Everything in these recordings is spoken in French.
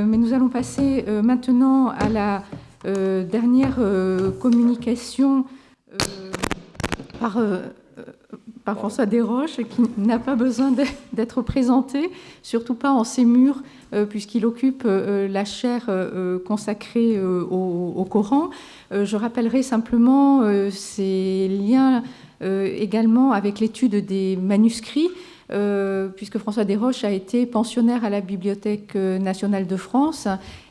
Mais nous allons passer maintenant à la dernière communication par François Desroches, qui n'a pas besoin d'être présenté, surtout pas en ces murs, puisqu'il occupe la chaire consacrée au Coran. Je rappellerai simplement ces liens également avec l'étude des manuscrits, puisque François Desroches a été pensionnaire à la Bibliothèque nationale de France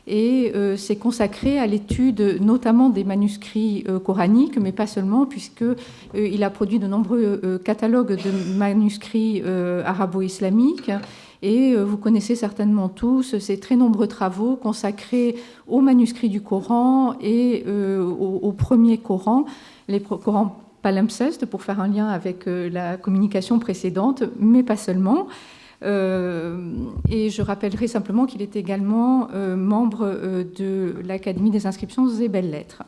et s'est consacré à l'étude notamment des manuscrits coraniques, mais pas seulement, puisqu'il a produit de nombreux catalogues de manuscrits arabo-islamiques. Et vous connaissez certainement tous ces très nombreux travaux consacrés aux manuscrits du Coran et au premier Coran, les Corans palimpsestes, pour faire un lien avec la communication précédente, mais pas seulement. Et je rappellerai simplement qu'il est également membre de l'Académie des inscriptions et belles-lettres.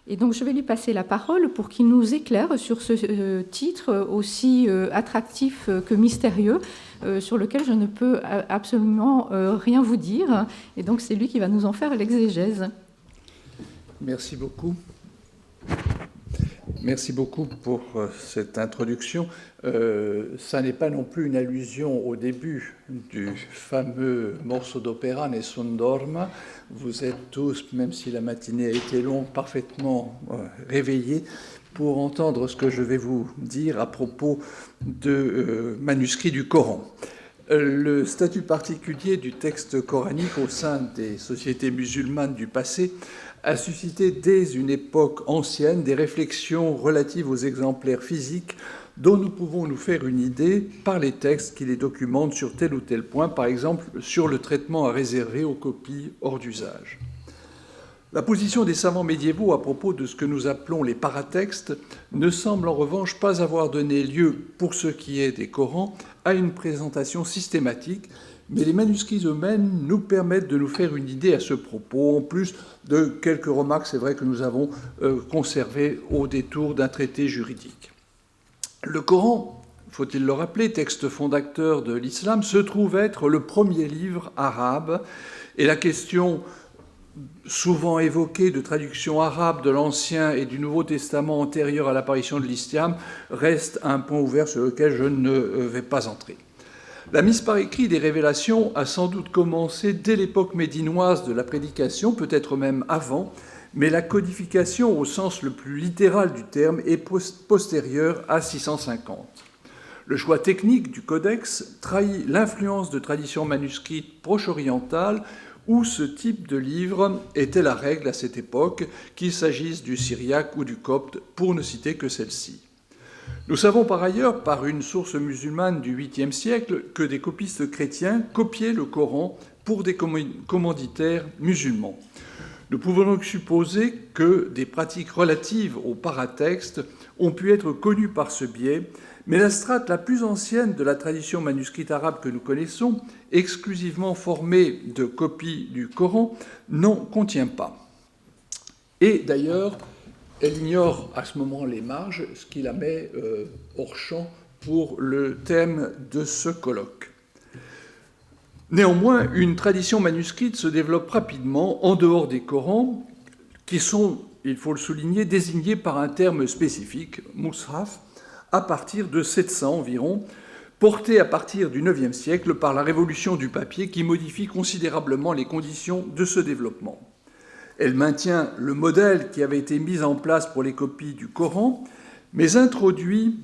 Et donc je vais lui passer la parole pour qu'il nous éclaire sur ce titre aussi attractif que mystérieux, sur lequel je ne peux absolument rien vous dire. Et donc c'est lui qui va nous en faire l'exégèse. Merci beaucoup. Merci beaucoup pour cette introduction. Ça n'est pas non plus une allusion au début du fameux morceau d'opéra Nessun Dorma. Vous êtes tous, même si la matinée a été longue, parfaitement réveillés pour entendre ce que je vais vous dire à propos de manuscrits du Coran. Le statut particulier du texte coranique au sein des sociétés musulmanes du passé a suscité dès une époque ancienne des réflexions relatives aux exemplaires physiques dont nous pouvons nous faire une idée par les textes qui les documentent sur tel ou tel point, par exemple sur le traitement à réserver aux copies hors d'usage. La position des savants médiévaux à propos de ce que nous appelons les paratextes ne semble en revanche pas avoir donné lieu, pour ce qui est des Corans, à une présentation systématique, mais les manuscrits eux-mêmes nous permettent de nous faire une idée à ce propos, en plus de quelques remarques, c'est vrai, que nous avons conservées au détour d'un traité juridique. Le Coran, faut-il le rappeler, texte fondateur de l'islam, se trouve être le premier livre arabe, et la question souvent évoquée de traduction arabe de l'Ancien et du Nouveau Testament antérieure à l'apparition de l'islam reste un point ouvert sur lequel je ne vais pas entrer. La mise par écrit des révélations a sans doute commencé dès l'époque médinoise de la prédication, peut-être même avant, mais la codification au sens le plus littéral du terme est postérieure à 650. Le choix technique du codex trahit l'influence de traditions manuscrites proche-orientales où ce type de livre était la règle à cette époque, qu'il s'agisse du syriaque ou du copte, pour ne citer que celle-ci. Nous savons par ailleurs, par une source musulmane du 8e siècle, que des copistes chrétiens copiaient le Coran pour des commanditaires musulmans. Nous pouvons donc supposer que des pratiques relatives aux paratextes ont pu être connues par ce biais, mais la strate la plus ancienne de la tradition manuscrite arabe que nous connaissons, exclusivement formée de copies du Coran, n'en contient pas. Et d'ailleurs, elle ignore à ce moment les marges, ce qui la met hors champ pour le thème de ce colloque. Néanmoins, une tradition manuscrite se développe rapidement en dehors des Corans, qui sont, il faut le souligner, désignés par un terme spécifique, mushaf, à partir de 700 environ, porté à partir du IXe siècle par la révolution du papier qui modifie considérablement les conditions de ce développement. Elle maintient le modèle qui avait été mis en place pour les copies du Coran, mais introduit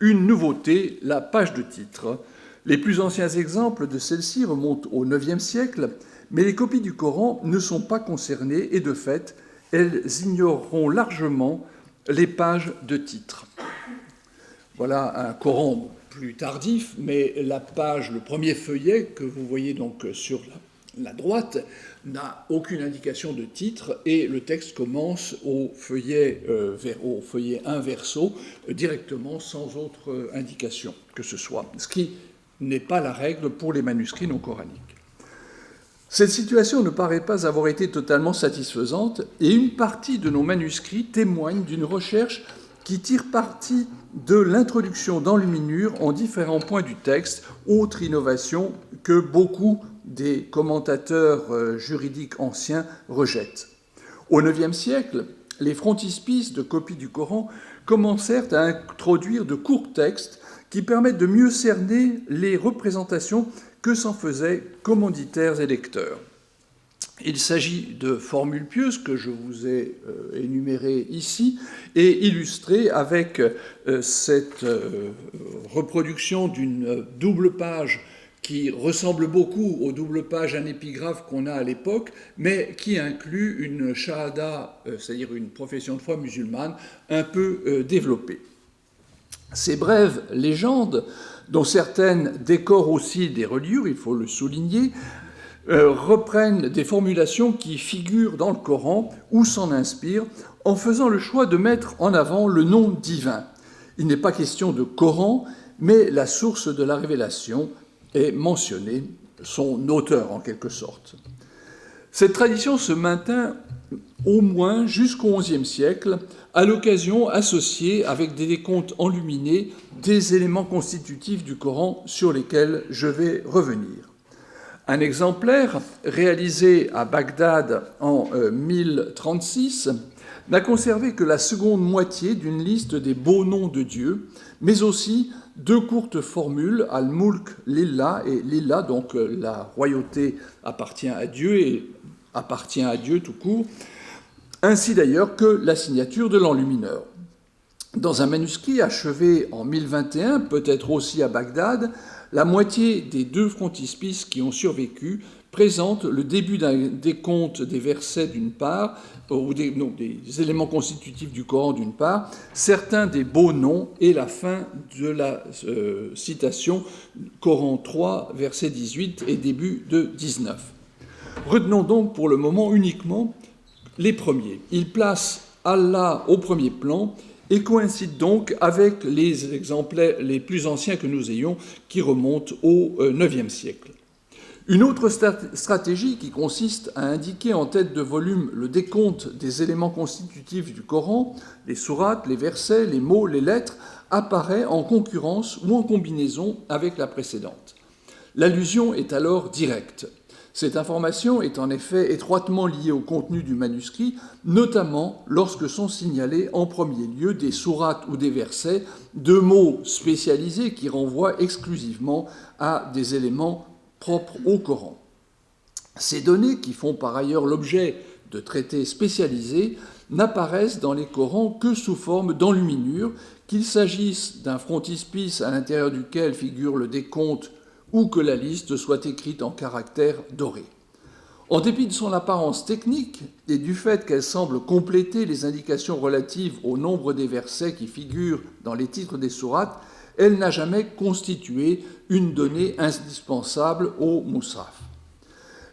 une nouveauté, la page de titre. Les plus anciens exemples de celle-ci remontent au IXe siècle, mais les copies du Coran ne sont pas concernées et, de fait, elles ignoreront largement les pages de titre. Voilà un Coran plus tardif, mais la page, le premier feuillet que vous voyez donc sur La droite n'a aucune indication de titre et le texte commence au feuillet 1 verso directement sans autre indication que ce soit, ce qui n'est pas la règle pour les manuscrits non coraniques. Cette situation ne paraît pas avoir été totalement satisfaisante et une partie de nos manuscrits témoigne d'une recherche qui tire parti de l'introduction d'enluminure en différents points du texte, autre innovation que beaucoup des commentateurs juridiques anciens rejettent. Au IXe siècle, les frontispices de copies du Coran commencèrent à introduire de courts textes qui permettent de mieux cerner les représentations que s'en faisaient commanditaires et lecteurs. Il s'agit de formules pieuses que je vous ai énumérées ici et illustrées avec cette reproduction d'une double page qui ressemble beaucoup aux doubles pages en épigraphe qu'on a à l'époque, mais qui inclut une shahada, c'est-à-dire une profession de foi musulmane, un peu développée. Ces brèves légendes, dont certaines décorent aussi des reliures, il faut le souligner, reprennent des formulations qui figurent dans le Coran ou s'en inspirent, en faisant le choix de mettre en avant le nom divin. Il n'est pas question de Coran, mais la source de la révélation est mentionnée, son auteur en quelque sorte. Cette tradition se maintint au moins jusqu'au XIe siècle, à l'occasion associée avec des décomptes enluminés des éléments constitutifs du Coran sur lesquels je vais revenir. Un exemplaire, réalisé à Bagdad en 1036, n'a conservé que la seconde moitié d'une liste des beaux noms de Dieu, mais aussi deux courtes formules, Al-Mulk Lillah et Lillah, donc la royauté appartient à Dieu et appartient à Dieu tout court, ainsi d'ailleurs que la signature de l'enlumineur. Dans un manuscrit achevé en 1021, peut-être aussi à Bagdad, la moitié des deux frontispices qui ont survécu présentent le début d'un décompte des versets d'une part, ou des éléments constitutifs du Coran d'une part, certains des beaux noms et la fin de la citation Coran 3, verset 18 et début de 19. Retenons donc pour le moment uniquement les premiers. Ils placent Allah au premier plan et coïncide donc avec les exemplaires les plus anciens que nous ayons, qui remontent au IXe siècle. Une autre stratégie qui consiste à indiquer en tête de volume le décompte des éléments constitutifs du Coran, les sourates, les versets, les mots, les lettres, apparaît en concurrence ou en combinaison avec la précédente. L'allusion est alors directe. Cette information est en effet étroitement liée au contenu du manuscrit, notamment lorsque sont signalés en premier lieu des sourates ou des versets, de mots spécialisés qui renvoient exclusivement à des éléments propres au Coran. Ces données, qui font par ailleurs l'objet de traités spécialisés, n'apparaissent dans les Corans que sous forme d'enluminure, qu'il s'agisse d'un frontispice à l'intérieur duquel figure le décompte ou que la liste soit écrite en caractères dorés. En dépit de son apparence technique et du fait qu'elle semble compléter les indications relatives au nombre des versets qui figurent dans les titres des sourates, elle n'a jamais constitué une donnée indispensable au Mus'haf.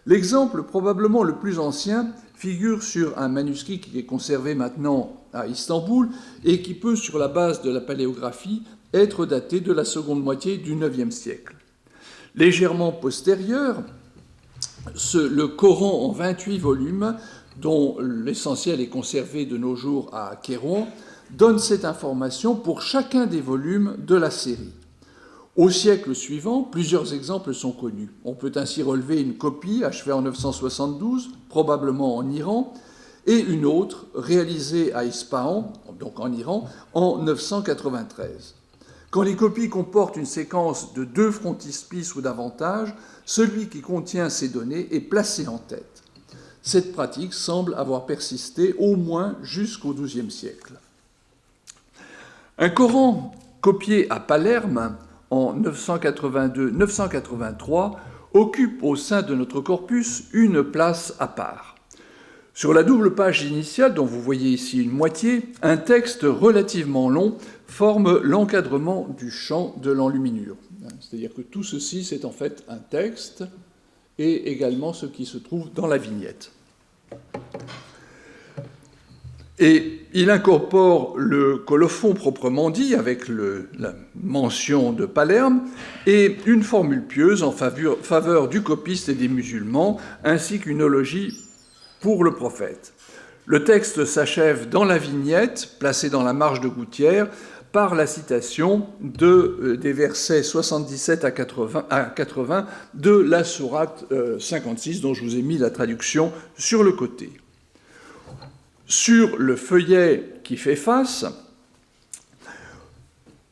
L'exemple probablement le plus ancien figure sur un manuscrit qui est conservé maintenant à Istanbul et qui peut, sur la base de la paléographie, être daté de la seconde moitié du IXe siècle. Légèrement postérieur, le Coran en 28 volumes, dont l'essentiel est conservé de nos jours à Kérouan, donne cette information pour chacun des volumes de la série. Au siècle suivant, plusieurs exemples sont connus. On peut ainsi relever une copie achevée en 972, probablement en Iran, et une autre réalisée à Ispahan, donc en Iran, en 993. Quand les copies comportent une séquence de 2 frontispices ou davantage, celui qui contient ces données est placé en tête. Cette pratique semble avoir persisté au moins jusqu'au XIIe siècle. Un Coran copié à Palerme en 982-983 occupe au sein de notre corpus une place à part. Sur la double page initiale, dont vous voyez ici une moitié, un texte relativement long forme l'encadrement du champ de l'enluminure. C'est-à-dire que tout ceci, c'est en fait un texte, et également ce qui se trouve dans la vignette. Et il incorpore le colophon proprement dit, avec la mention de Palerme, et une formule pieuse en faveur du copiste et des musulmans, ainsi qu'une eulogie pour le prophète. Le texte s'achève dans la vignette, placée dans la marge de gouttière, par la citation des versets 77 à 80 de la sourate 56, dont je vous ai mis la traduction sur le côté. Sur le feuillet qui fait face,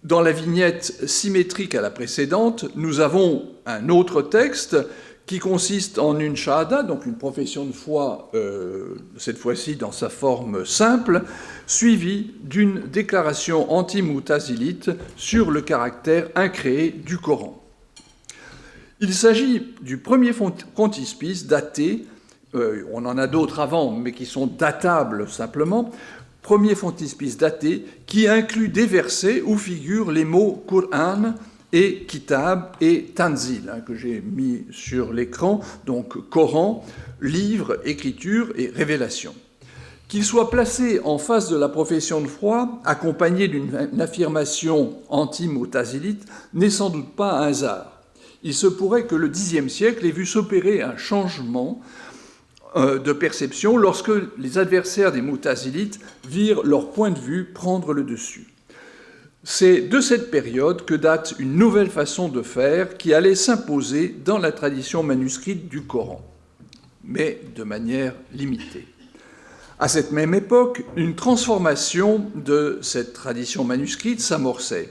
dans la vignette symétrique à la précédente, nous avons un autre texte qui consiste en une shahada, donc une profession de foi, cette fois-ci dans sa forme simple, suivie d'une déclaration anti-mutazilite sur le caractère incréé du Coran. Il s'agit du premier frontispice daté, on en a d'autres avant, mais qui sont datables simplement, premier frontispice daté qui inclut des versets où figurent les mots Qur'an et Kitab et Tanzil, que j'ai mis sur l'écran, donc Coran, livre, écriture et révélation. Qu'il soit placé en face de la profession de foi, accompagné d'une affirmation anti-mutazilite, n'est sans doute pas un hasard. Il se pourrait que le Xe siècle ait vu s'opérer un changement de perception lorsque les adversaires des mutazilites virent leur point de vue prendre le dessus. C'est de cette période que date une nouvelle façon de faire qui allait s'imposer dans la tradition manuscrite du Coran, mais de manière limitée. À cette même époque, une transformation de cette tradition manuscrite s'amorçait.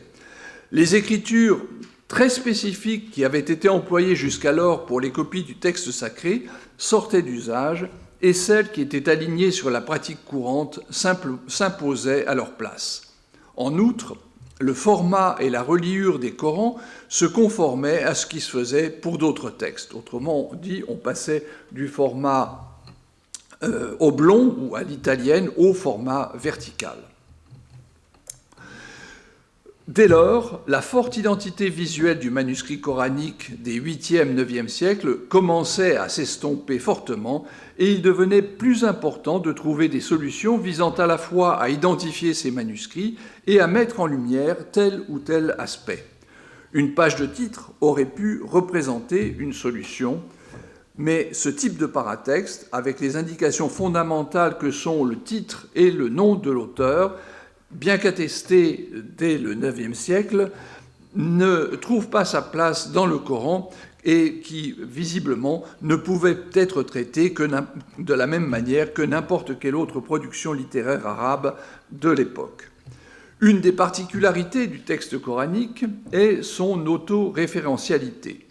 Les écritures très spécifiques qui avaient été employées jusqu'alors pour les copies du texte sacré sortaient d'usage et celles qui étaient alignées sur la pratique courante s'imposaient à leur place. En outre, le format et la reliure des Corans se conformaient à ce qui se faisait pour d'autres textes. Autrement dit, on passait du format oblong ou à l'italienne au format vertical. Dès lors, la forte identité visuelle du manuscrit coranique des 8e, 9e siècles commençait à s'estomper fortement et il devenait plus important de trouver des solutions visant à la fois à identifier ces manuscrits et à mettre en lumière tel ou tel aspect. Une page de titre aurait pu représenter une solution, mais ce type de paratexte, avec les indications fondamentales que sont le titre et le nom de l'auteur, bien qu'attesté dès le IXe siècle, ne trouve pas sa place dans le Coran et qui, visiblement, ne pouvait être traité que de la même manière que n'importe quelle autre production littéraire arabe de l'époque. Une des particularités du texte coranique est son autoréférentialité.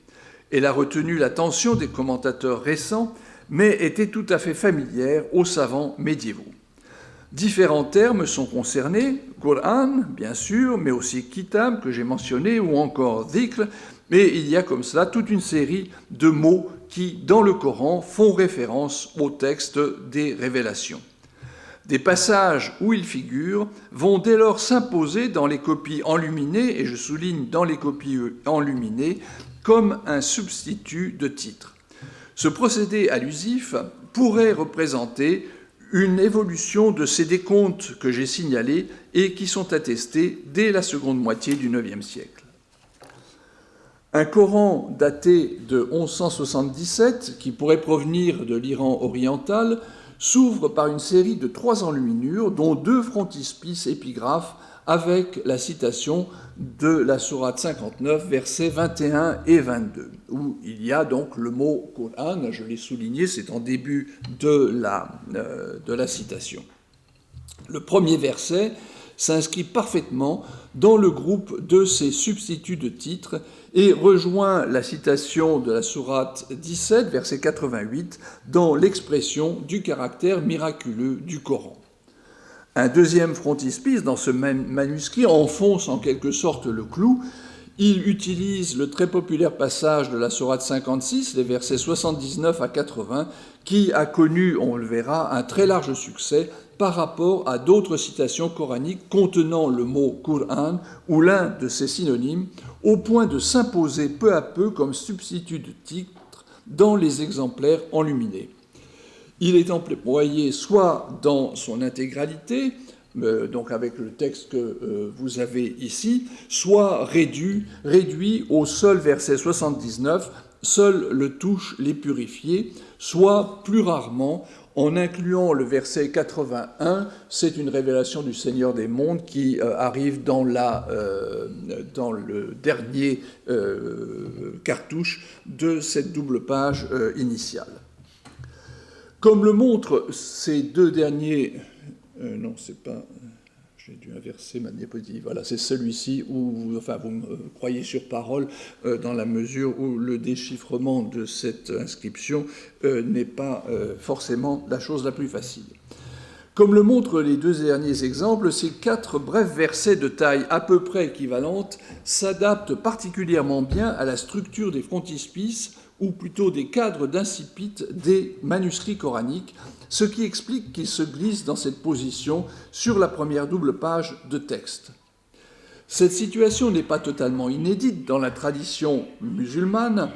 Elle a retenu l'attention des commentateurs récents, mais était tout à fait familière aux savants médiévaux. Différents termes sont concernés, Qur'an, bien sûr, mais aussi Kitab, que j'ai mentionné, ou encore Dhikr, mais il y a comme cela toute une série de mots qui, dans le Coran, font référence au texte des révélations. Des passages où ils figurent vont dès lors s'imposer dans les copies enluminées, et je souligne dans les copies enluminées, comme un substitut de titre. Ce procédé allusif pourrait représenter une évolution de ces décomptes que j'ai signalés et qui sont attestés dès la seconde moitié du IXe siècle. Un Coran daté de 1177, qui pourrait provenir de l'Iran oriental, s'ouvre par une série de 3 enluminures, dont 2 frontispices épigraphes avec la citation de la sourate 59, versets 21 et 22, où il y a donc le mot Qur'an, je l'ai souligné, c'est en début de la citation. Le premier verset s'inscrit parfaitement dans le groupe de ces substituts de titres et rejoint la citation de la sourate 17, verset 88, dans l'expression du caractère miraculeux du Coran. Un deuxième frontispice dans ce même manuscrit enfonce en quelque sorte le clou. Il utilise le très populaire passage de la sourate 56, les versets 79 à 80, qui a connu, on le verra, un très large succès par rapport à d'autres citations coraniques contenant le mot Qur'an ou l'un de ses synonymes, au point de s'imposer peu à peu comme substitut de titre dans les exemplaires enluminés. Il est employé soit dans son intégralité, donc avec le texte que vous avez ici, soit réduit au seul verset 79, « Seul le touche les purifiés », soit plus rarement en incluant le verset 81, c'est une révélation du Seigneur des mondes qui arrive dans le dernier cartouche de cette double page initiale. Comme le montrent ces deux derniers... non, c'est pas... J'ai dû inverser ma diapositive. Voilà, c'est celui-ci où vous me croyez sur parole dans la mesure où le déchiffrement de cette inscription n'est pas forcément la chose la plus facile. Comme le montrent les deux derniers exemples, ces 4 brefs versets de taille à peu près équivalente s'adaptent particulièrement bien à la structure des frontispices, ou plutôt des cadres d'incipit des manuscrits coraniques, ce qui explique qu'ils se glissent dans cette position sur la première double page de texte. Cette situation n'est pas totalement inédite dans la tradition musulmane,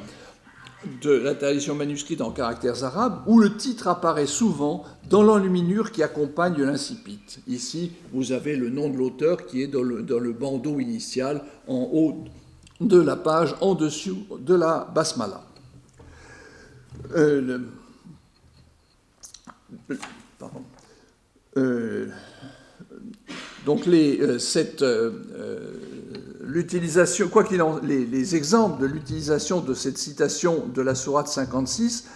de la tradition manuscrite en caractères arabes, où le titre apparaît souvent dans l'enluminure qui accompagne l'incipit. Ici, vous avez le nom de l'auteur qui est dans le bandeau initial, en haut de la page, en dessous de la basmala. Donc l'utilisation, quoi qu'il en, les exemples de l'utilisation de cette citation de la sourate 56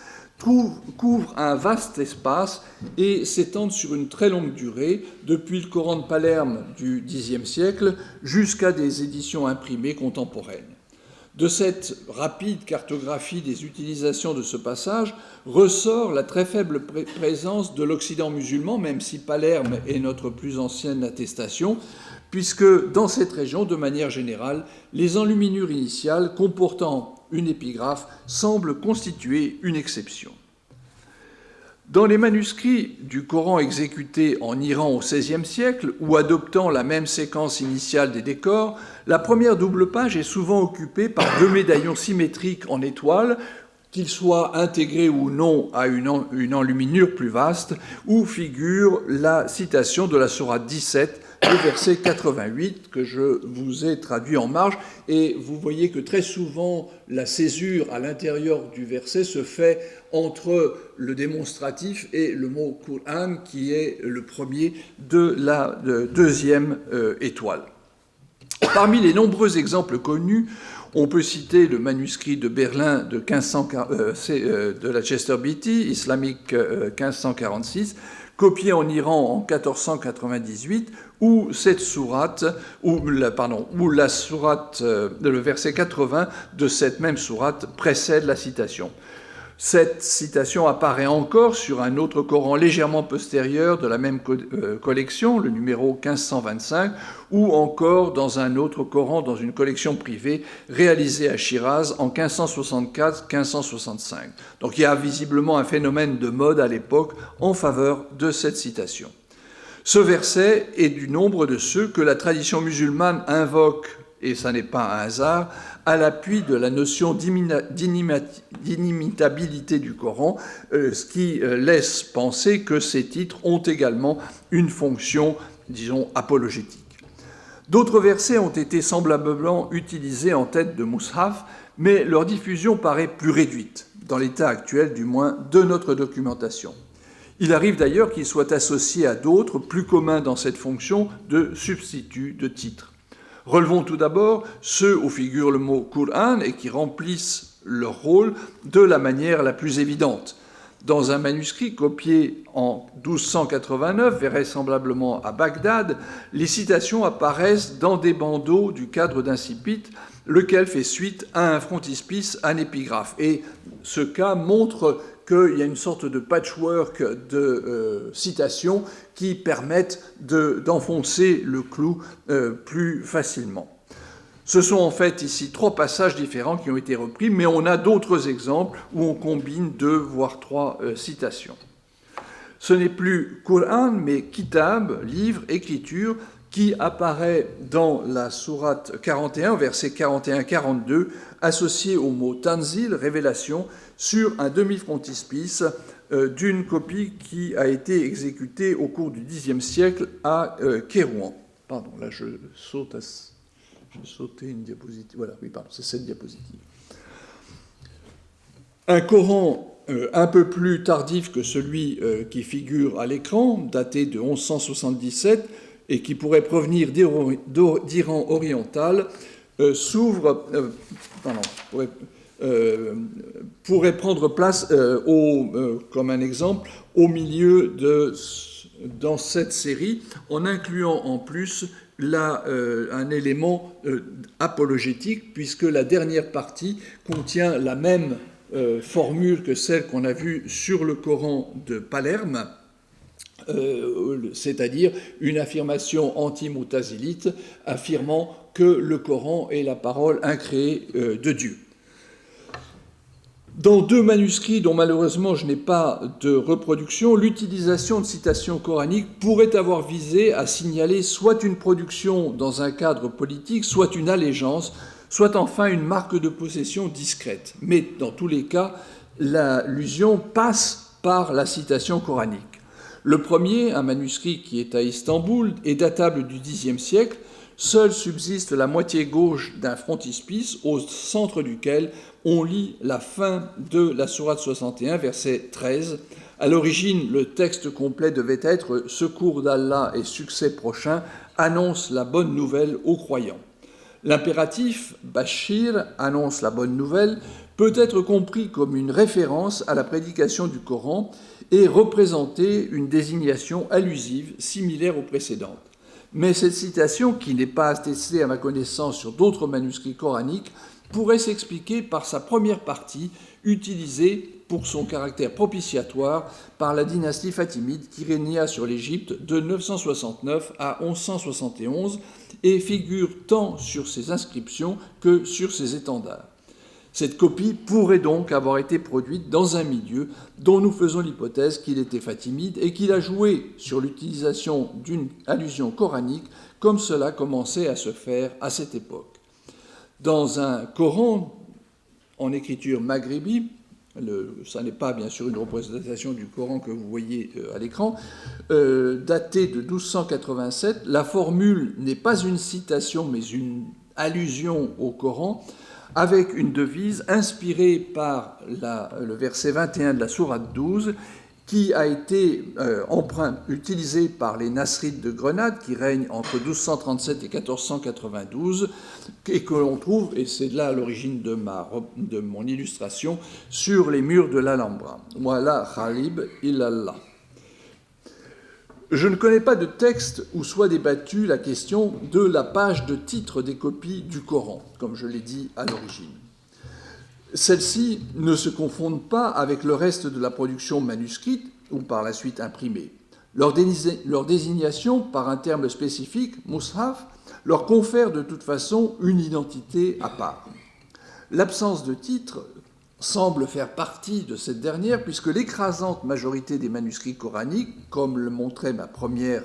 couvrent un vaste espace et s'étendent sur une très longue durée, depuis le Coran de Palerme du Xe siècle jusqu'à des éditions imprimées contemporaines. De cette rapide cartographie des utilisations de ce passage ressort la très faible présence de l'Occident musulman, même si Palerme est notre plus ancienne attestation, puisque dans cette région, de manière générale, les enluminures initiales comportant une épigraphe semblent constituer une exception. Dans les manuscrits du Coran exécutés en Iran au XVIe siècle, ou adoptant la même séquence initiale des décors, la première double page est souvent occupée par 2 médaillons symétriques en étoiles, qu'ils soient intégrés ou non à une enluminure plus vaste, où figure la citation de la sourate 17, le verset 88, que je vous ai traduit en marge, et vous voyez que très souvent la césure à l'intérieur du verset se fait entre le démonstratif et le mot Qur'an, qui est le premier de la deuxième étoile. Parmi les nombreux exemples connus, on peut citer le manuscrit de Berlin de la Chester Beatty, islamique 1546, copié en Iran en 1498, où cette sourate, la sourate, le verset 80 de cette même sourate précède la citation. Cette citation apparaît encore sur un autre Coran légèrement postérieur de la même collection, le numéro 1525, ou encore dans un autre Coran dans une collection privée réalisée à Shiraz en 1564-1565. Donc il y a visiblement un phénomène de mode à l'époque en faveur de cette citation. Ce verset est du nombre de ceux que la tradition musulmane invoque, et ça n'est pas un hasard, à l'appui de la notion d'inimitabilité du Coran, ce qui laisse penser que ces titres ont également une fonction, disons, apologétique. D'autres versets ont été semblablement utilisés en tête de Mus'haf, mais leur diffusion paraît plus réduite, dans l'état actuel du moins de notre documentation. Il arrive d'ailleurs qu'ils soient associés à d'autres, plus communs dans cette fonction, de substituts de titres. Relevons tout d'abord ceux où figure le mot Qur'an et qui remplissent leur rôle de la manière la plus évidente. Dans un manuscrit copié en 1289, vraisemblablement à Bagdad, les citations apparaissent dans des bandeaux du cadre d'incipit, lequel fait suite à un frontispice, un épigraphe. Et ce cas montre qu'il y a une sorte de patchwork de citations qui permettent d'enfoncer le clou plus facilement. Ce sont en fait ici 3 passages différents qui ont été repris, mais on a d'autres exemples où on combine 2 voire 3 citations. Ce n'est plus Qur'an, mais Kitab, livre, écriture, qui apparaît dans la sourate 41, versets 41-42, associé au mot tanzil, révélation, sur un demi-frontispice d'une copie qui a été exécutée au cours du Xe siècle à Kérouan. Pardon, là je saute j'ai sauté une diapositive. Voilà, oui, pardon, c'est cette diapositive. Un Coran un peu plus tardif que celui qui figure à l'écran, daté de 1177, et qui pourrait provenir d'Iran oriental, pourrait prendre place, comme un exemple, au milieu dans cette série, en incluant en plus un élément apologétique, puisque la dernière partie contient la même formule que celle qu'on a vue sur le Coran de Palerme, c'est-à-dire une affirmation anti-mutazilite affirmant que le Coran est la parole incréée de Dieu. Dans deux manuscrits dont malheureusement je n'ai pas de reproduction, l'utilisation de citations coraniques pourrait avoir visé à signaler soit une production dans un cadre politique, soit une allégeance, soit enfin une marque de possession discrète. Mais dans tous les cas, l'allusion passe par la citation coranique. Le premier, un manuscrit qui est à Istanbul, est datable du Xe siècle. Seule subsiste la moitié gauche d'un frontispice au centre duquel on lit la fin de la sourate 61, verset 13. À l'origine, le texte complet devait être « Secours d'Allah et succès prochain annonce la bonne nouvelle aux croyants ». L'impératif « Bashir annonce la bonne nouvelle » peut être compris comme une référence à la prédication du Coran et représenter une désignation allusive similaire aux précédentes. Mais cette citation, qui n'est pas attestée à ma connaissance sur d'autres manuscrits coraniques, pourrait s'expliquer par sa première partie, utilisée pour son caractère propitiatoire par la dynastie fatimide qui régna sur l'Égypte de 969 à 1171 et figure tant sur ses inscriptions que sur ses étendards. Cette copie pourrait donc avoir été produite dans un milieu dont nous faisons l'hypothèse qu'il était fatimide et qu'il a joué sur l'utilisation d'une allusion coranique comme cela commençait à se faire à cette époque. Dans un Coran en écriture maghrébi, ça n'est pas bien sûr une représentation du Coran que vous voyez à l'écran, daté de 1287, la formule n'est pas une citation mais une allusion au Coran, avec une devise inspirée par le verset 21 de la sourate 12, qui a été utilisée par les Nasrides de Grenade, qui règnent entre 1237 et 1492, et que l'on trouve, et c'est là l'origine de mon illustration, sur les murs de l'Alhambra. Voilà Khalib illallah. Je ne connais pas de texte où soit débattue la question de la page de titre des copies du Coran, comme je l'ai dit à l'origine. Celles-ci ne se confondent pas avec le reste de la production manuscrite ou par la suite imprimée. Leur désignation par un terme spécifique, mushaf, leur confère de toute façon une identité à part. L'absence de titre semble faire partie de cette dernière, puisque l'écrasante majorité des manuscrits coraniques, comme le montrait ma première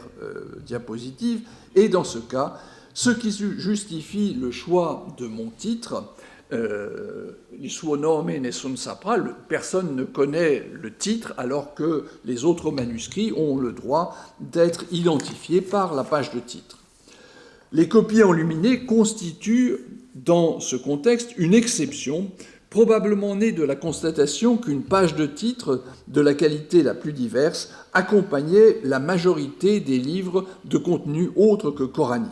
diapositive, est dans ce cas ce qui justifie le choix de mon titre. Il suo nome nessun saprà, personne ne connaît le titre, alors que les autres manuscrits ont le droit d'être identifiés par la page de titre. Les copies enluminées constituent, dans ce contexte, une exception, probablement née de la constatation qu'une page de titre de la qualité la plus diverse accompagnait la majorité des livres de contenu autre que coranique.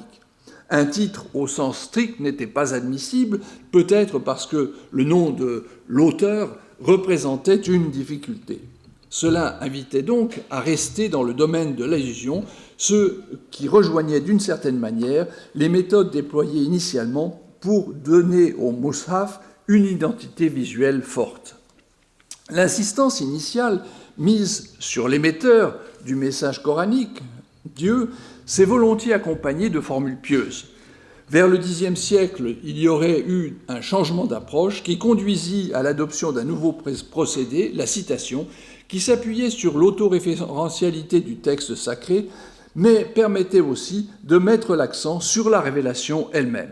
Un titre au sens strict n'était pas admissible, peut-être parce que le nom de l'auteur représentait une difficulté. Cela invitait donc à rester dans le domaine de l'allusion, ce qui rejoignait d'une certaine manière les méthodes déployées initialement pour donner au mushaf une identité visuelle forte. L'insistance initiale mise sur l'émetteur du message coranique, Dieu, s'est volontiers accompagnée de formules pieuses. Vers le Xe siècle, il y aurait eu un changement d'approche qui conduisit à l'adoption d'un nouveau procédé, la citation, qui s'appuyait sur l'autoréférentialité du texte sacré, mais permettait aussi de mettre l'accent sur la révélation elle-même.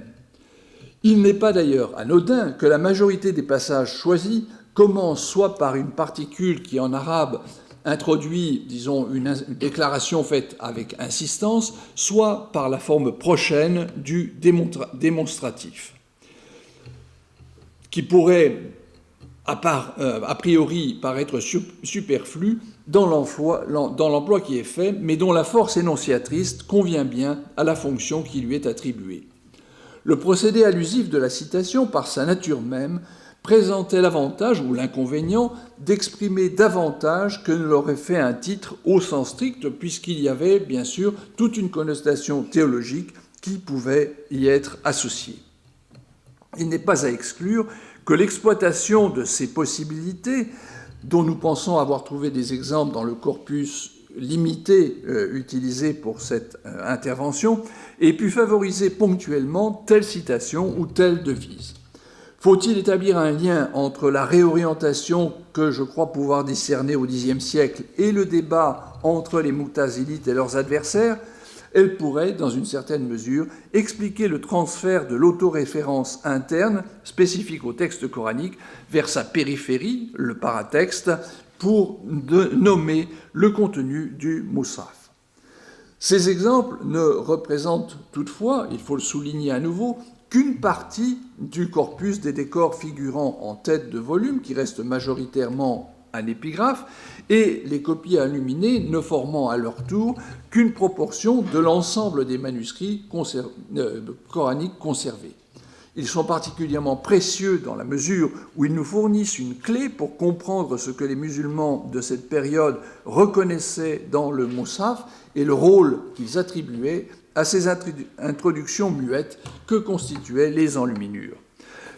Il n'est pas d'ailleurs anodin que la majorité des passages choisis commencent soit par une particule qui en arabe introduit, disons, une déclaration faite avec insistance, soit par la forme prochaine du démonstratif, qui pourrait a priori paraître superflu dans l'emploi qui est fait, mais dont la force énonciatrice convient bien à la fonction qui lui est attribuée. Le procédé allusif de la citation, par sa nature même, présentait l'avantage ou l'inconvénient d'exprimer davantage que ne l'aurait fait un titre au sens strict, puisqu'il y avait, bien sûr, toute une connotation théologique qui pouvait y être associée. Il n'est pas à exclure que l'exploitation de ces possibilités, dont nous pensons avoir trouvé des exemples dans le corpus limité utilisé pour cette intervention, ait pu favoriser ponctuellement telle citation ou telle devise. Faut-il établir un lien entre la réorientation que je crois pouvoir discerner au Xe siècle et le débat entre les Mu'tazilites et leurs adversaires ? Elle pourrait, dans une certaine mesure, expliquer le transfert de l'autoréférence interne, spécifique au texte coranique, vers sa périphérie, le paratexte, pour nommer le contenu du Mus'haf. Ces exemples ne représentent toutefois, il faut le souligner à nouveau, qu'une partie du corpus des décors figurant en tête de volume, qui reste majoritairement un épigraphe, et les copies illuminées ne formant à leur tour qu'une proportion de l'ensemble des manuscrits coraniques conservés. Ils sont particulièrement précieux dans la mesure où ils nous fournissent une clé pour comprendre ce que les musulmans de cette période reconnaissaient dans le Mus'haf et le rôle qu'ils attribuaient à ces introductions muettes que constituaient les enluminures.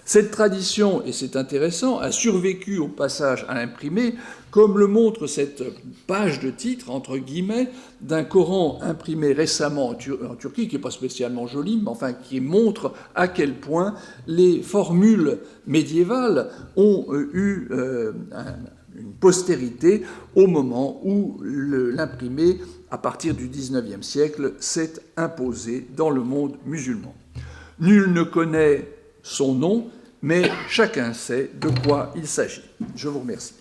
Cette tradition, et c'est intéressant, a survécu au passage à l'imprimé, comme le montre cette page de titre, entre guillemets, d'un Coran imprimé récemment en Turquie, qui n'est pas spécialement joli, mais enfin qui montre à quel point les formules médiévales ont eu une postérité au moment où l'imprimé, à partir du XIXe siècle, s'est imposé dans le monde musulman. Nul ne connaît son nom, mais chacun sait de quoi il s'agit. Je vous remercie.